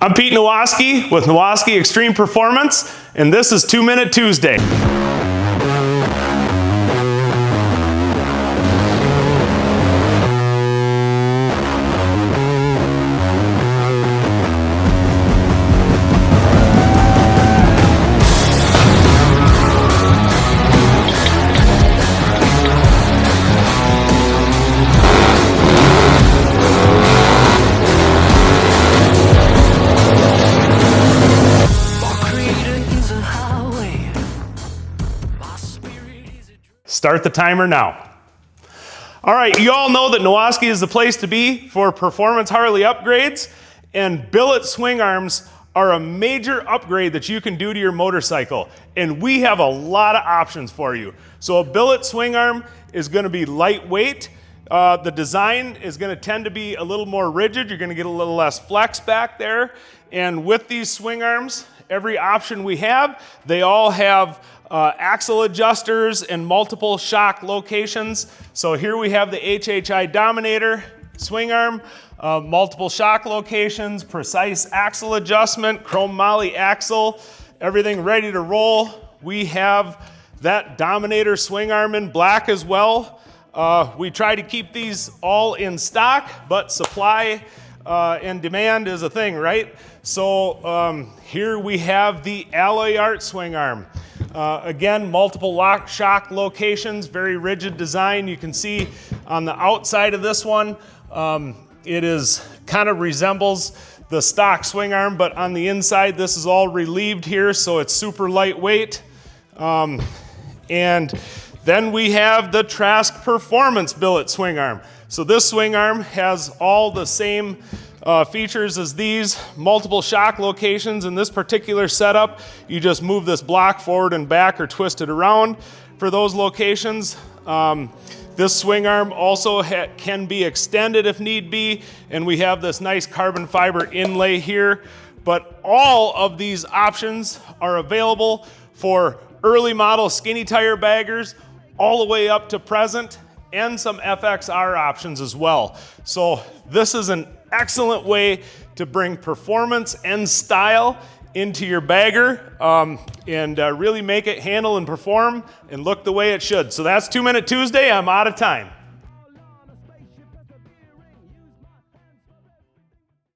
I'm Pete Nowaski with Nowaski Extreme Performance, and this is 2 Minute Tuesday. Start the timer now. All right, you all know that Nowaski is the place to be for performance Harley upgrades, and billet swing arms are a major upgrade that you can do to your motorcycle, and we have a lot of options for you. So a billet swing arm is going to be lightweight. The design is going to tend to be a little more rigid. You're going to get a little less flex back there, and with these swing arms, every option we have, they all have axle adjusters and multiple shock locations. So here we have the HHI Dominator swing arm, multiple shock locations, precise axle adjustment, chrome moly axle, everything ready to roll. We have that Dominator swing arm in black as well. We try to keep these all in stock, but supply and demand is a thing, right? So here we have the Alloy Art swing arm. Again, multiple lock shock locations, very rigid design. You can see on the outside of this one, it is kind of resembles the stock swing arm, but on the inside, this is all relieved here, so it's super lightweight. And then we have the Trask Performance billet swing arm. So this swing arm has all the same features as these, multiple shock locations. In this particular setup, you just move this block forward and back or twist it around for those locations. This swing arm also can be extended if need be, and we have this nice carbon fiber inlay here. But all of these options are available for early model skinny tire baggers all the way up to present, and some FXR options as well. So this is an excellent way to bring performance and style into your bagger and really make it handle and perform and look the way it should. So that's 2 Minute Tuesday. I'm out of time.